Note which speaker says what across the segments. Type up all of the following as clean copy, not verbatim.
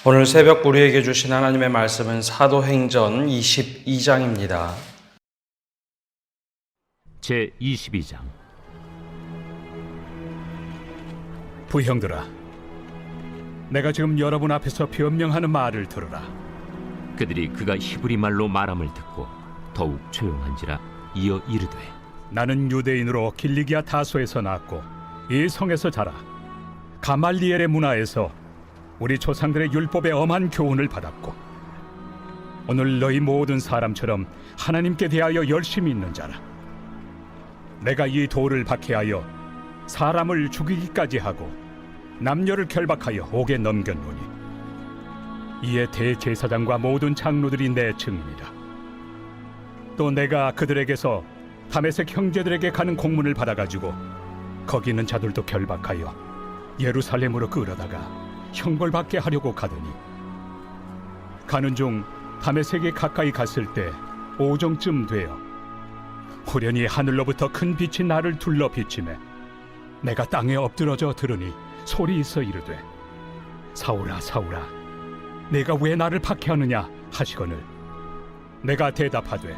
Speaker 1: 오늘 새벽 우리에게 주신 하나님의 말씀은 사도행전 22장입니다.
Speaker 2: 제22장.
Speaker 3: 부형들아, 내가 지금 여러분 앞에서 변명하는 말을 들으라.
Speaker 2: 그들이 그가 히브리 말로 말함을 듣고 더욱 조용한지라 이어 이르되,
Speaker 3: 나는 유대인으로 길리기아 다소에서 낳았고 이 성에서 자라 가말리엘의 문화에서 우리 조상들의 율법의 엄한 교훈을 받았고 오늘 너희 모든 사람처럼 하나님께 대하여 열심히 있는 자라. 내가 이 돌을 박해하여 사람을 죽이기까지 하고 남녀를 결박하여 옥에 넘겼노니 이에 대제사장과 모든 장로들이 내 증인이라. 또 내가 그들에게서 다메섹 형제들에게 가는 공문을 받아가지고 거기 있는 자들도 결박하여 예루살렘으로 끌어다가 형벌받게 하려고 가더니 가는 중 다메섹에 가까이 갔을 때 오정쯤 되어 호련히 하늘로부터 큰 빛이 나를 둘러 비치매 내가 땅에 엎드러져 들으니 소리 있어 이르되, 사울아 사울아 내가 왜 나를 박해하느냐 하시거늘 내가 대답하되,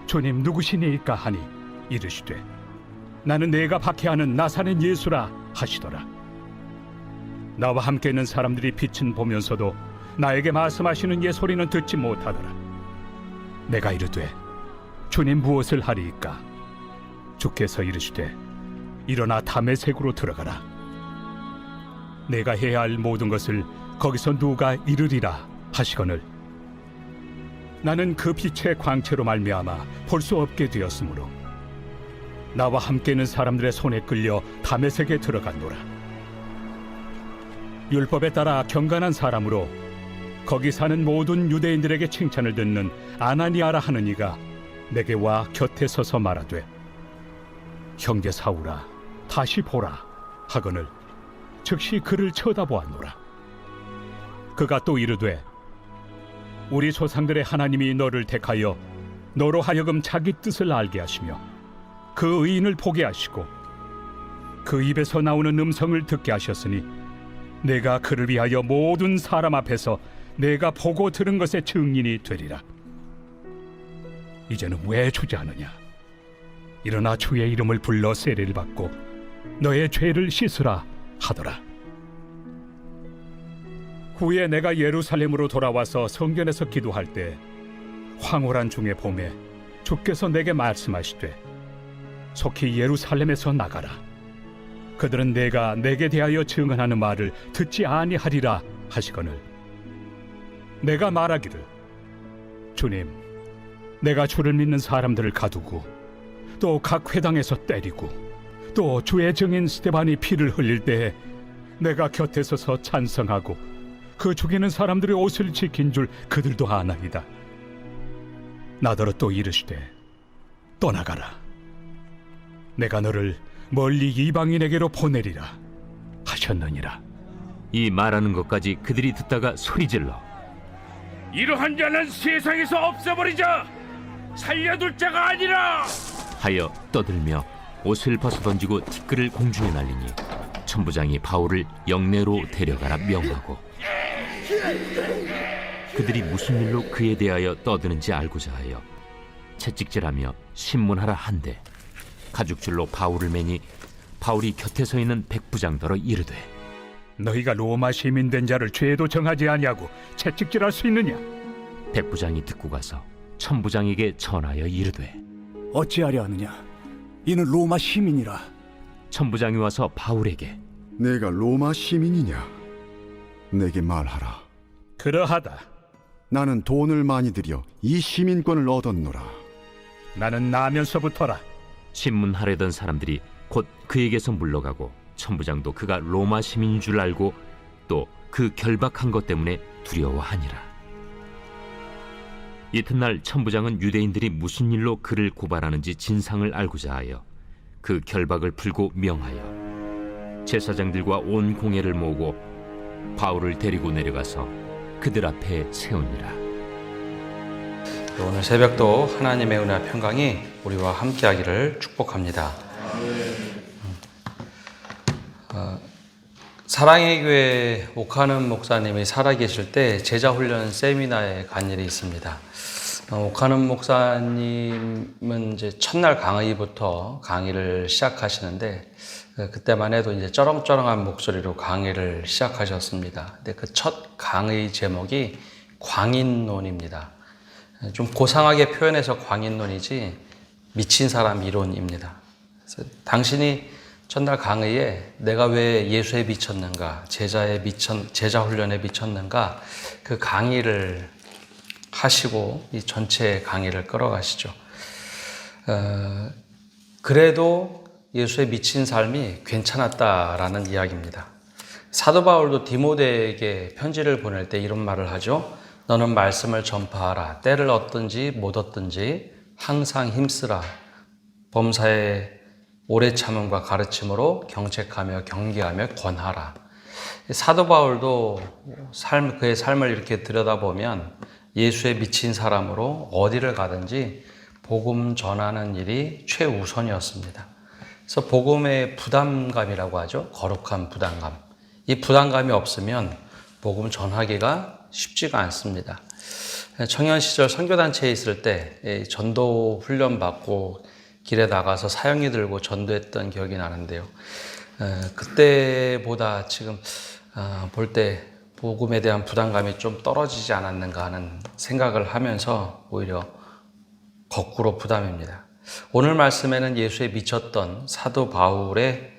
Speaker 3: 주님 누구시니이까 하니 이르시되, 나는 내가 박해하는 나사렛 예수라 하시더라. 나와 함께 있는 사람들이 빛은 보면서도 나에게 말씀하시는 예 소리는 듣지 못하더라. 내가 이르되, 주님 무엇을 하리이까? 주께서 이르시되, 일어나 다메섹으로 들어가라. 내가 해야 할 모든 것을 거기서 누가 이르리라 하시거늘 나는 그 빛의 광채로 말미암아 볼 수 없게 되었으므로 나와 함께 있는 사람들의 손에 끌려 다메섹에 들어갔노라. 율법에 따라 경건한 사람으로 거기 사는 모든 유대인들에게 칭찬을 듣는 아나니아라 하는 이가 내게 와 곁에 서서 말하되, 형제 사울아 다시 보라 하거늘 즉시 그를 쳐다보았노라. 그가 또 이르되, 우리 조상들의 하나님이 너를 택하여 너로 하여금 자기 뜻을 알게 하시며 그 의인을 보게 하시고 그 입에서 나오는 음성을 듣게 하셨으니 내가 그를 위하여 모든 사람 앞에서 내가 보고 들은 것의 증인이 되리라. 이제는 왜 주저하느냐? 일어나 주의 이름을 불러 세례를 받고 너의 죄를 씻으라 하더라. 후에 내가 예루살렘으로 돌아와서 성전에서 기도할 때 황홀한 중에 봄에 주께서 내게 말씀하시되, 속히 예루살렘에서 나가라. 그들은 내가 내게 대하여 증언하는 말을 듣지 아니하리라 하시거늘 내가 말하기를, 주님 내가 주를 믿는 사람들을 가두고 또 각 회당에서 때리고 또 주의 증인 스데반이 피를 흘릴 때에 내가 곁에 서서 찬성하고 그 죽이는 사람들의 옷을 지킨 줄 그들도 아나이다. 나더러 또 이르시되, 떠나가라. 내가 너를 멀리 이방인에게로 보내리라 하셨느니라.
Speaker 2: 이 말하는 것까지 그들이 듣다가 소리질러,
Speaker 4: 이러한 자는 세상에서 없애버리자. 살려둘 자가 아니라
Speaker 2: 하여 떠들며 옷을 벗어던지고 티끌을 공중에 날리니 천부장이 바울을 영내로 데려가라 명하고, 그들이 무슨 일로 그에 대하여 떠드는지 알고자 하여 채찍질하며 신문하라 한데 가죽줄로 바울을 매니 바울이 곁에 서 있는 백부장더러 이르되,
Speaker 3: 너희가 로마 시민 된 자를 죄도 정하지 아니하고 채찍질할 수 있느냐?
Speaker 2: 백부장이 듣고 가서 천부장에게 전하여 이르되,
Speaker 5: 어찌하려 하느냐? 이는 로마 시민이라.
Speaker 2: 천부장이 와서 바울에게,
Speaker 6: 내가 로마 시민이냐? 내게 말하라.
Speaker 3: 그러하다.
Speaker 6: 나는 돈을 많이 들여 이 시민권을 얻었노라.
Speaker 3: 나는 나면서부터라.
Speaker 2: 신문하려던 사람들이 곧 그에게서 물러가고 천부장도 그가 로마 시민인 줄 알고 또 그 결박한 것 때문에 두려워하니라. 이튿날 천부장은 유대인들이 무슨 일로 그를 고발하는지 진상을 알고자 하여 그 결박을 풀고 명하여 제사장들과 온 공회를 모으고 바울을 데리고 내려가서 그들 앞에 세우니라.
Speaker 1: 오늘 새벽도 하나님의 은혜와 평강이 우리와 함께하기를 축복합니다. 사랑의 교회 오카는 목사님이 살아계실 때 제자훈련 세미나에 간 일이 있습니다. 오카는 목사님은 이제 첫날 강의부터 강의를 시작하시는데 그때만 해도 이제 쩌렁쩌렁한 목소리로 강의를 시작하셨습니다. 근데 그 첫 강의 제목이 광인론입니다. 좀 고상하게 표현해서 광인론이지 미친 사람 이론입니다. 그래서 당신이 첫날 강의에 내가 왜 예수에 미쳤는가, 제자 훈련에 미쳤는가, 그 강의를 하시고 이 전체 강의를 끌어가시죠. 그래도 예수에 미친 삶이 괜찮았다라는 이야기입니다. 사도 바울도 디모데에게 편지를 보낼 때 이런 말을 하죠. 너는 말씀을 전파하라. 때를 얻든지 못 얻든지 항상 힘쓰라. 범사에 오래 참음과 가르침으로 경책하며 경계하며 권하라. 사도 바울도 그의 삶을 이렇게 들여다보면 예수에 미친 사람으로 어디를 가든지 복음 전하는 일이 최우선이었습니다. 그래서 복음의 부담감이라고 하죠. 거룩한 부담감. 이 부담감이 없으면 복음 전하기가 쉽지가 않습니다. 청년 시절 선교단체에 있을 때 전도 훈련 받고 길에 나가서 사형이 들고 전도했던 기억이 나는데요. 그때보다 지금 볼 때 복음에 대한 부담감이 좀 떨어지지 않았는가 하는 생각을 하면서 오히려 거꾸로 부담입니다. 오늘 말씀에는 예수에 미쳤던 사도 바울의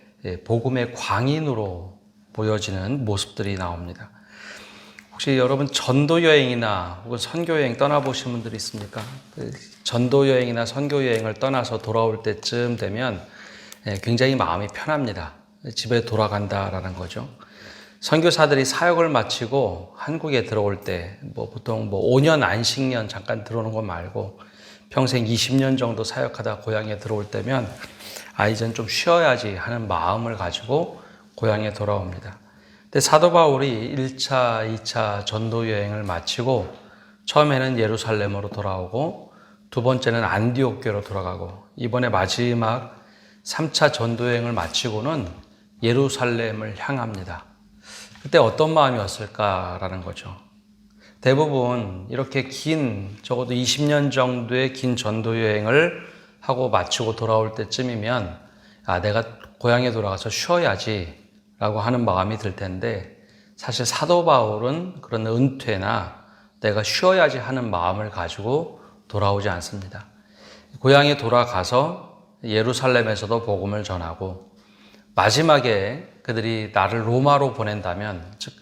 Speaker 1: 복음의 광인으로 보여지는 모습들이 나옵니다. 혹시 여러분 전도 여행이나 혹은 선교 여행 떠나보신 분들이 있습니까? 전도 여행이나 선교 여행을 떠나서 돌아올 때쯤 되면 굉장히 마음이 편합니다. 집에 돌아간다라는 거죠. 선교사들이 사역을 마치고 한국에 들어올 때 보통 5년 안식년 잠깐 들어오는 거 말고 평생 20년 정도 사역하다 고향에 들어올 때면 이젠 좀 쉬어야지 하는 마음을 가지고 고향에 돌아옵니다. 근데 사도 바울이 1차, 2차 전도 여행을 마치고 처음에는 예루살렘으로 돌아오고 두 번째는 안디옥 교로 돌아가고 이번에 마지막 3차 전도 여행을 마치고는 예루살렘을 향합니다. 그때 어떤 마음이었을까라는 거죠. 대부분 이렇게 적어도 20년 정도의 긴 전도 여행을 하고 마치고 돌아올 때쯤이면 내가 고향에 돌아가서 쉬어야지 라고 하는 마음이 들 텐데 사실 사도 바울은 그런 은퇴나 내가 쉬어야지 하는 마음을 가지고 돌아오지 않습니다. 고향에 돌아가서 예루살렘에서도 복음을 전하고 마지막에 그들이 나를 로마로 보낸다면, 즉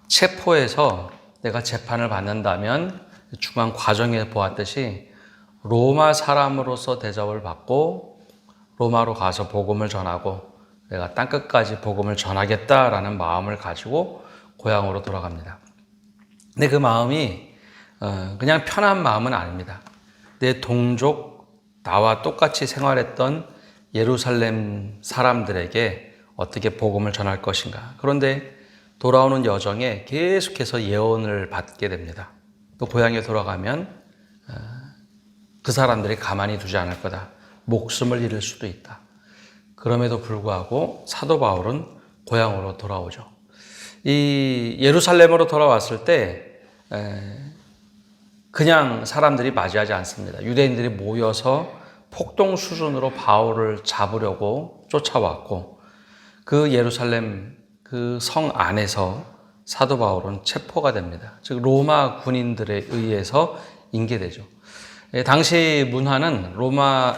Speaker 1: 체포해서 내가 재판을 받는다면 중간 과정에 보았듯이 로마 사람으로서 대접을 받고 로마로 가서 복음을 전하고 내가 땅끝까지 복음을 전하겠다라는 마음을 가지고 고향으로 돌아갑니다. 근데 그 마음이 그냥 편한 마음은 아닙니다. 내 동족, 나와 똑같이 생활했던 예루살렘 사람들에게 어떻게 복음을 전할 것인가. 그런데 돌아오는 여정에 계속해서 예언을 받게 됩니다. 또 고향에 돌아가면 그 사람들이 가만히 두지 않을 거다. 목숨을 잃을 수도 있다. 그럼에도 불구하고 사도 바울은 고향으로 돌아오죠. 이 예루살렘으로 돌아왔을 때 그냥 사람들이 맞이하지 않습니다. 유대인들이 모여서 폭동 수준으로 바울을 잡으려고 쫓아왔고 그 예루살렘 그 성 안에서 사도 바울은 체포가 됩니다. 즉 로마 군인들에 의해서 인계되죠. 당시 문화는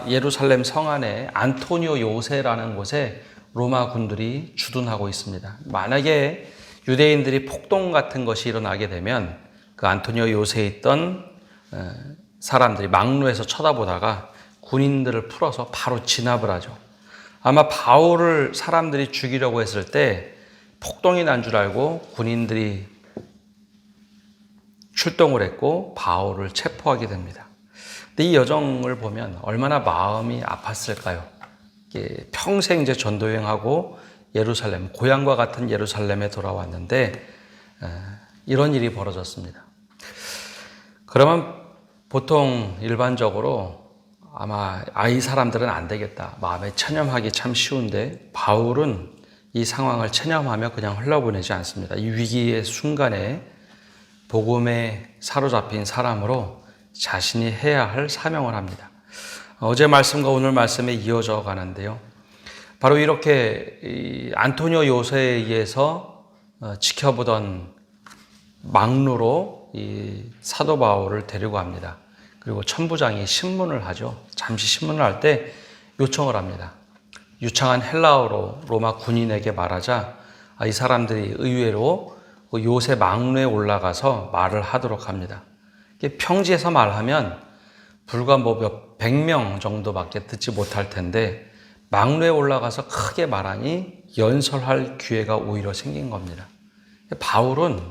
Speaker 1: 예루살렘 성 안에 안토니오 요새라는 곳에 로마 군들이 주둔하고 있습니다. 만약에 유대인들이 폭동 같은 것이 일어나게 되면 그 안토니오 요새에 있던 사람들이 막로에서 쳐다보다가 군인들을 풀어서 바로 진압을 하죠. 아마 바울을 사람들이 죽이려고 했을 때 폭동이 난 줄 알고 군인들이 출동을 했고 바울을 체포하게 됩니다. 근데 이 여정을 보면 얼마나 마음이 아팠을까요? 평생 이제 전도여행하고 예루살렘, 고향과 같은 예루살렘에 돌아왔는데 이런 일이 벌어졌습니다. 그러면 보통 일반적으로 아마 이 사람들은 안 되겠다. 마음에 체념하기 참 쉬운데 바울은 이 상황을 체념하며 그냥 흘려보내지 않습니다. 이 위기의 순간에 복음에 사로잡힌 사람으로 자신이 해야 할 사명을 합니다. 어제 말씀과 오늘 말씀에 이어져 가는데요. 바로 이렇게 안토니오 요새에 의해서 지켜보던 막루로 이 사도 바울을 데리고 갑니다. 그리고 천부장이 신문을 하죠. 잠시 신문을 할 때 요청을 합니다. 유창한 헬라어로 로마 군인에게 말하자 이 사람들이 의외로 요새 막루에 올라가서 말을 하도록 합니다. 평지에서 말하면 불과 몇 100명 정도밖에 듣지 못할 텐데 막루에 올라가서 크게 말하니 연설할 기회가 오히려 생긴 겁니다. 바울은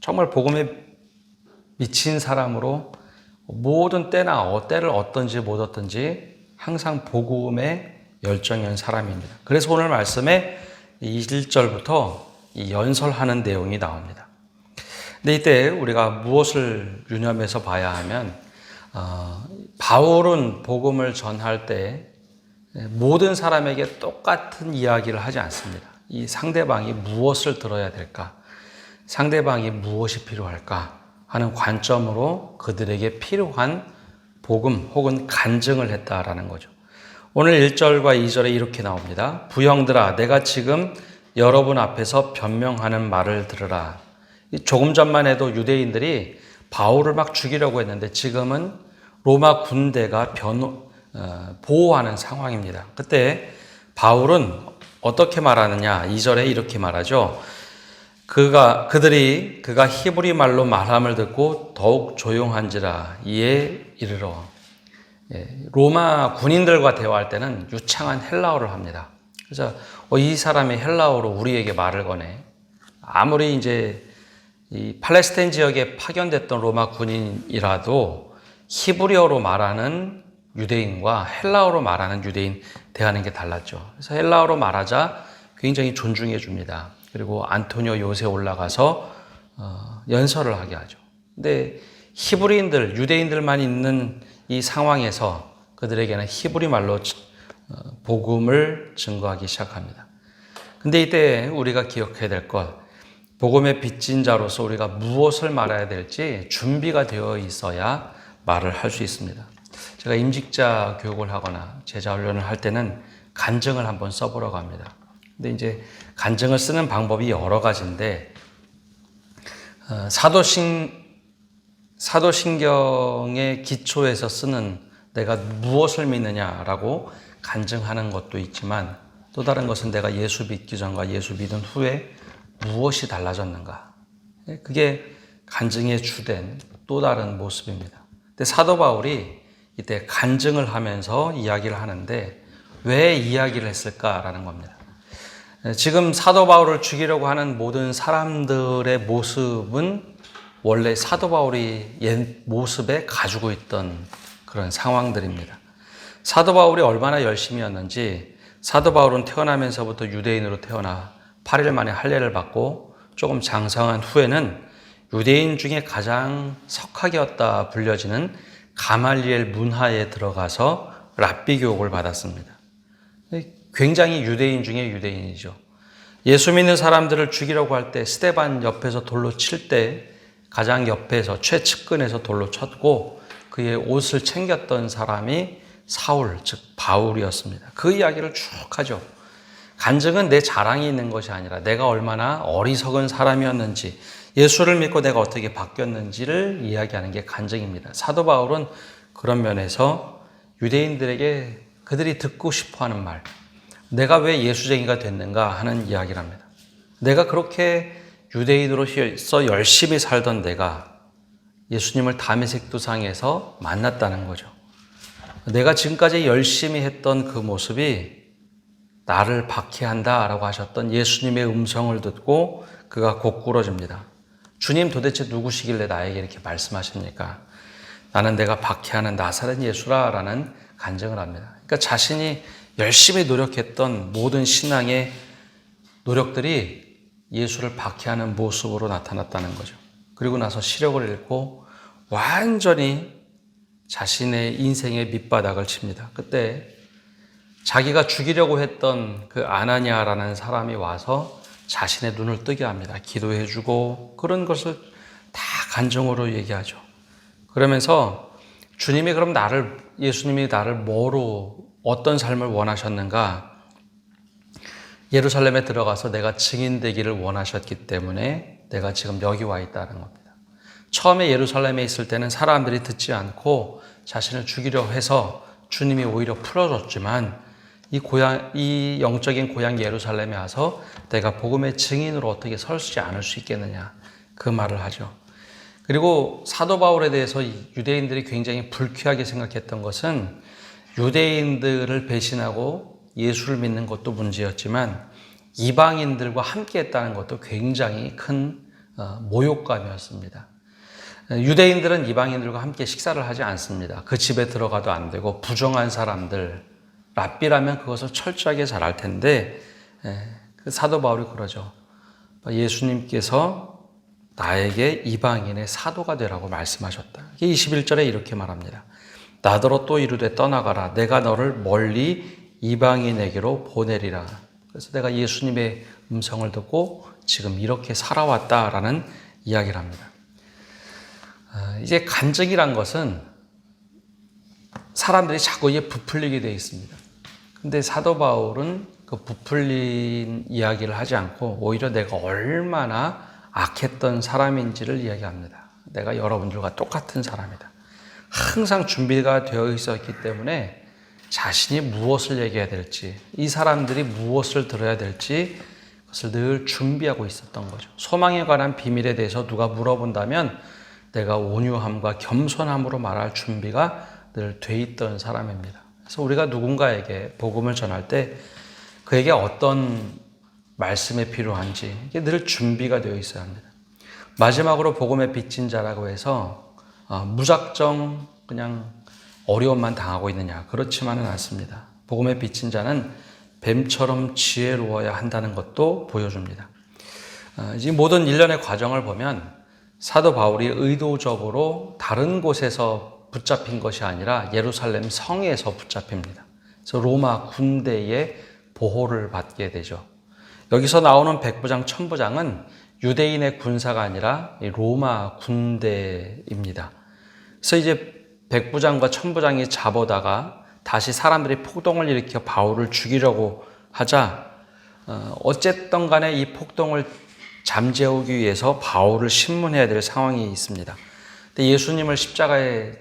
Speaker 1: 정말 복음에 미친 사람으로 모든 때나 때를 얻든지 못 얻든지 항상 복음에 열정인 사람입니다. 그래서 오늘 말씀에 1절부터 이 연설하는 내용이 나옵니다. 근데 이때 우리가 무엇을 유념해서 봐야 하면 바울은 복음을 전할 때 모든 사람에게 똑같은 이야기를 하지 않습니다. 이 상대방이 무엇을 들어야 될까? 상대방이 무엇이 필요할까? 하는 관점으로 그들에게 필요한 복음 혹은 간증을 했다라는 거죠. 오늘 1절과 2절에 이렇게 나옵니다. 부형들아, 내가 지금 여러분 앞에서 변명하는 말을 들으라. 조금 전만 해도 유대인들이 바울을 막 죽이려고 했는데 지금은 로마 군대가 보호하는 상황입니다. 그때 바울은 어떻게 말하느냐? 2절에 이렇게 말하죠. 그가 히브리 말로 말함을 듣고 더욱 조용한지라 이에 이르러. 로마 군인들과 대화할 때는 유창한 헬라어를 합니다. 그래서 이 사람이 헬라어로 우리에게 말을 거네. 아무리 이제 이 팔레스타인 지역에 파견됐던 로마 군인이라도 히브리어로 말하는 유대인과 헬라어로 말하는 유대인 대하는 게 달랐죠. 그래서 헬라어로 말하자 굉장히 존중해 줍니다. 그리고 안토니오 요새 올라가서 연설을 하게 하죠. 근데 히브리인들, 유대인들만 있는 이 상황에서 그들에게는 히브리 말로 복음을 증거하기 시작합니다. 근데 이때 우리가 기억해야 될 것, 복음의 빚진 자로서 우리가 무엇을 말해야 될지 준비가 되어 있어야 말을 할 수 있습니다. 제가 임직자 교육을 하거나 제자 훈련을 할 때는 간증을 한번 써보려고 합니다. 근데 이제 간증을 쓰는 방법이 여러 가지인데 사도신경의 기초에서 쓰는 내가 무엇을 믿느냐라고 간증하는 것도 있지만 또 다른 것은 내가 예수 믿기 전과 예수 믿은 후에 무엇이 달라졌는가. 그게 간증의 주된 또 다른 모습입니다. 근데 사도 바울이 이때 간증을 하면서 이야기를 하는데 왜 이야기를 했을까라는 겁니다. 지금 사도 바울을 죽이려고 하는 모든 사람들의 모습은 원래 사도 바울이 옛 모습에 가지고 있던 그런 상황들입니다. 사도 바울이 얼마나 열심이었는지 사도 바울은 태어나면서부터 유대인으로 태어나 8일 만에 할례를 받고 조금 장성한 후에는 유대인 중에 가장 석학이었다 불려지는 가말리엘 문화에 들어가서 랍비 교육을 받았습니다. 굉장히 유대인 중에 유대인이죠. 예수 믿는 사람들을 죽이려고 할 때 스데반 옆에서 돌로 칠 때 가장 옆에서 최측근에서 돌로 쳤고 그의 옷을 챙겼던 사람이 사울, 즉 바울이었습니다. 그 이야기를 쭉 하죠. 간증은 내 자랑이 있는 것이 아니라 내가 얼마나 어리석은 사람이었는지 예수를 믿고 내가 어떻게 바뀌었는지를 이야기하는 게 간증입니다. 사도 바울은 그런 면에서 유대인들에게 그들이 듣고 싶어하는 말, 내가 왜 예수쟁이가 됐는가 하는 이야기를 합니다. 내가 그렇게 유대인으로서 열심히 살던 내가 예수님을 다메섹 도상에서 만났다는 거죠. 내가 지금까지 열심히 했던 그 모습이 나를 박해한다라고 하셨던 예수님의 음성을 듣고 그가 고꾸러집니다. 주님 도대체 누구시길래 나에게 이렇게 말씀하십니까? 나는 내가 박해하는 나사렛 예수라라는 간증을 합니다. 그러니까 자신이 열심히 노력했던 모든 신앙의 노력들이 예수를 박해하는 모습으로 나타났다는 거죠. 그리고 나서 시력을 잃고 완전히 자신의 인생의 밑바닥을 칩니다. 그때 자기가 죽이려고 했던 그 아나니아라는 사람이 와서 자신의 눈을 뜨게 합니다. 기도해주고 그런 것을 다 간증으로 얘기하죠. 그러면서 주님이 그럼 예수님이 나를 뭐로 어떤 삶을 원하셨는가? 예루살렘에 들어가서 내가 증인되기를 원하셨기 때문에 내가 지금 여기 와 있다는 겁니다. 처음에 예루살렘에 있을 때는 사람들이 듣지 않고 자신을 죽이려 해서 주님이 오히려 풀어줬지만 이 영적인 고향 예루살렘에 와서 내가 복음의 증인으로 어떻게 설지 않을 수 있겠느냐 그 말을 하죠. 그리고 사도 바울에 대해서 유대인들이 굉장히 불쾌하게 생각했던 것은 유대인들을 배신하고 예수를 믿는 것도 문제였지만 이방인들과 함께 했다는 것도 굉장히 큰 모욕감이었습니다. 유대인들은 이방인들과 함께 식사를 하지 않습니다. 그 집에 들어가도 안 되고 부정한 사람들, 랍비라면 그것을 철저하게 잘 알 텐데 그 사도 바울이 그러죠. 예수님께서 나에게 이방인의 사도가 되라고 말씀하셨다. 21절에 이렇게 말합니다. 나더러 또 이르되 떠나가라. 내가 너를 멀리 이방인에게로 보내리라. 그래서 내가 예수님의 음성을 듣고 지금 이렇게 살아왔다라는 이야기를 합니다. 이제 간증이란 것은 사람들이 자꾸 이게 부풀리게 되어 있습니다. 근데 사도 바울은 그 부풀린 이야기를 하지 않고 오히려 내가 얼마나 악했던 사람인지를 이야기합니다. 내가 여러분들과 똑같은 사람이다. 항상 준비가 되어 있었기 때문에 자신이 무엇을 얘기해야 될지, 이 사람들이 무엇을 들어야 될지 그것을 늘 준비하고 있었던 거죠. 소망에 관한 비밀에 대해서 누가 물어본다면 내가 온유함과 겸손함으로 말할 준비가 늘 돼 있던 사람입니다. 그래서 우리가 누군가에게 복음을 전할 때 그에게 어떤 말씀이 필요한지 이게 늘 준비가 되어 있어야 합니다. 마지막으로 복음의 빚진 자라고 해서 무작정 그냥 어려움만 당하고 있느냐? 그렇지만은 않습니다. 복음의 빚진 자는 뱀처럼 지혜로워야 한다는 것도 보여줍니다. 이 모든 일련의 과정을 보면 사도 바울이 의도적으로 다른 곳에서 붙잡힌 것이 아니라 예루살렘 성에서 붙잡힙니다. 그래서 로마 군대의 보호를 받게 되죠. 여기서 나오는 백부장, 천부장은 유대인의 군사가 아니라 로마 군대입니다. 그래서 이제 백부장과 천부장이 잡아다가 다시 사람들이 폭동을 일으켜 바울을 죽이려고 하자 어쨌든 간에 이 폭동을 잠재우기 위해서 바울을 신문해야 될 상황이 있습니다. 근데 예수님을 십자가에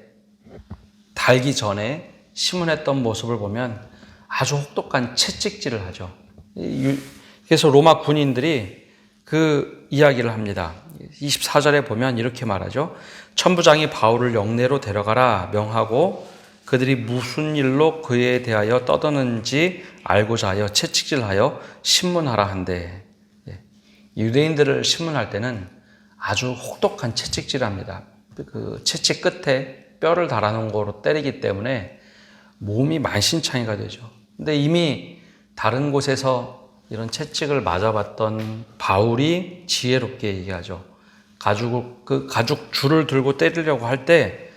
Speaker 1: 달기 전에 신문했던 모습을 보면 아주 혹독한 채찍질을 하죠. 그래서 로마 군인들이 그 이야기를 합니다. 24절에 보면 이렇게 말하죠. 천부장이 바울을 영내로 데려가라 명하고 그들이 무슨 일로 그에 대하여 떠드는지 알고자 하여 채찍질하여 신문하라 한대. 유대인들을 신문할 때는 아주 혹독한 채찍질을 합니다. 그 채찍 끝에 뼈를 달아놓은 거로 때리기 때문에 몸이 만신창이가 되죠. 근데 이미 다른 곳에서 이런 채찍을 맞아봤던 바울이 지혜롭게 얘기하죠. 가죽 줄을 들고 때리려고 할 때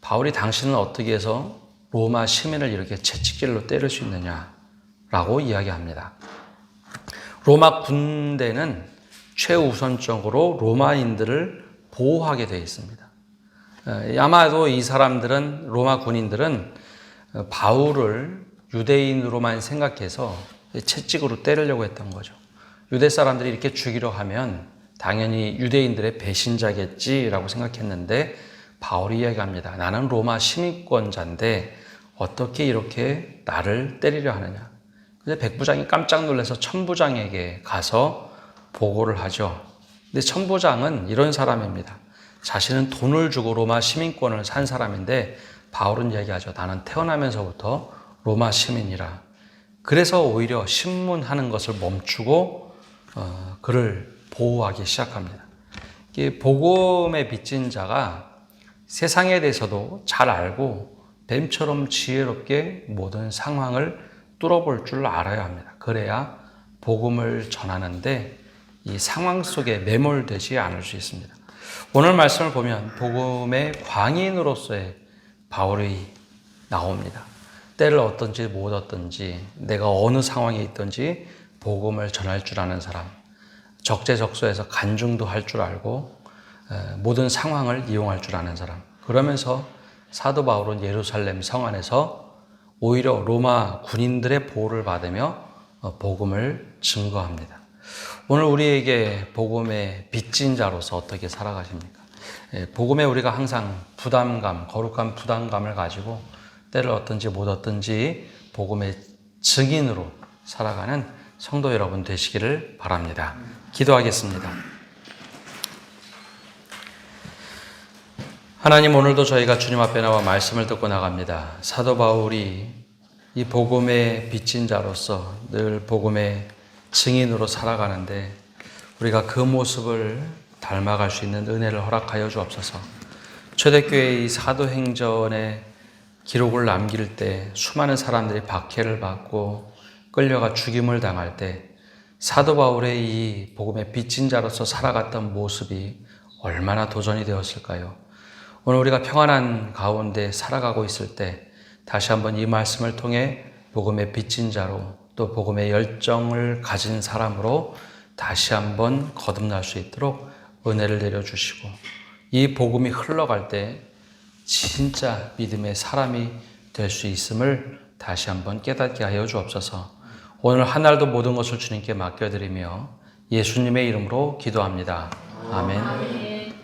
Speaker 1: 바울이 당신은 어떻게 해서 로마 시민을 이렇게 채찍질로 때릴 수 있느냐라고 이야기합니다. 로마 군대는 최우선적으로 로마인들을 보호하게 되어 있습니다. 아마도 이 사람들은 로마 군인들은 바울을 유대인으로만 생각해서 채찍으로 때리려고 했던 거죠. 유대 사람들이 이렇게 죽이려 하면 당연히 유대인들의 배신자겠지라고 생각했는데 바울이 이야기합니다. 나는 로마 시민권자인데 어떻게 이렇게 나를 때리려 하느냐. 근데 백부장이 깜짝 놀라서 천부장에게 가서 보고를 하죠. 근데 천부장은 이런 사람입니다. 자신은 돈을 주고 로마 시민권을 산 사람인데 바울은 이야기하죠. 나는 태어나면서부터 로마 시민이라. 그래서 오히려 신문하는 것을 멈추고 그를 보호하기 시작합니다. 복음의 빚진 자가 세상에 대해서도 잘 알고 뱀처럼 지혜롭게 모든 상황을 뚫어볼 줄 알아야 합니다. 그래야 복음을 전하는데 이 상황 속에 매몰되지 않을 수 있습니다. 오늘 말씀을 보면 복음의 광인으로서의 바울이 나옵니다. 때를 얻든지 못 얻든지 내가 어느 상황에 있든지 복음을 전할 줄 아는 사람, 적재적소에서 간증도 할 줄 알고 모든 상황을 이용할 줄 아는 사람. 그러면서 사도 바울은 예루살렘 성 안에서 오히려 로마 군인들의 보호를 받으며 복음을 증거합니다. 오늘 우리에게 복음의 빚진 자로서 어떻게 살아가십니까? 복음에 우리가 항상 부담감, 거룩한 부담감을 가지고 때를 얻든지 못 얻든지 복음의 증인으로 살아가는 성도 여러분 되시기를 바랍니다. 기도하겠습니다. 하나님, 오늘도 저희가 주님 앞에 나와 말씀을 듣고 나갑니다. 사도 바울이 이 복음의 빚진 자로서 늘 복음의 증인으로 살아가는데 우리가 그 모습을 닮아갈 수 있는 은혜를 허락하여 주옵소서. 초대교회의 사도행전의 기록을 남길 때 수많은 사람들이 박해를 받고 끌려가 죽임을 당할 때 사도 바울의 이 복음의 빚진 자로서 살아갔던 모습이 얼마나 도전이 되었을까요? 오늘 우리가 평안한 가운데 살아가고 있을 때 다시 한번 이 말씀을 통해 복음의 빚진 자로 또 복음의 열정을 가진 사람으로 다시 한번 거듭날 수 있도록 은혜를 내려주시고 이 복음이 흘러갈 때 진짜 믿음의 사람이 될 수 있음을 다시 한번 깨닫게 하여 주옵소서. 오늘 한 날도 모든 것을 주님께 맡겨드리며 예수님의 이름으로 기도합니다. 아멘.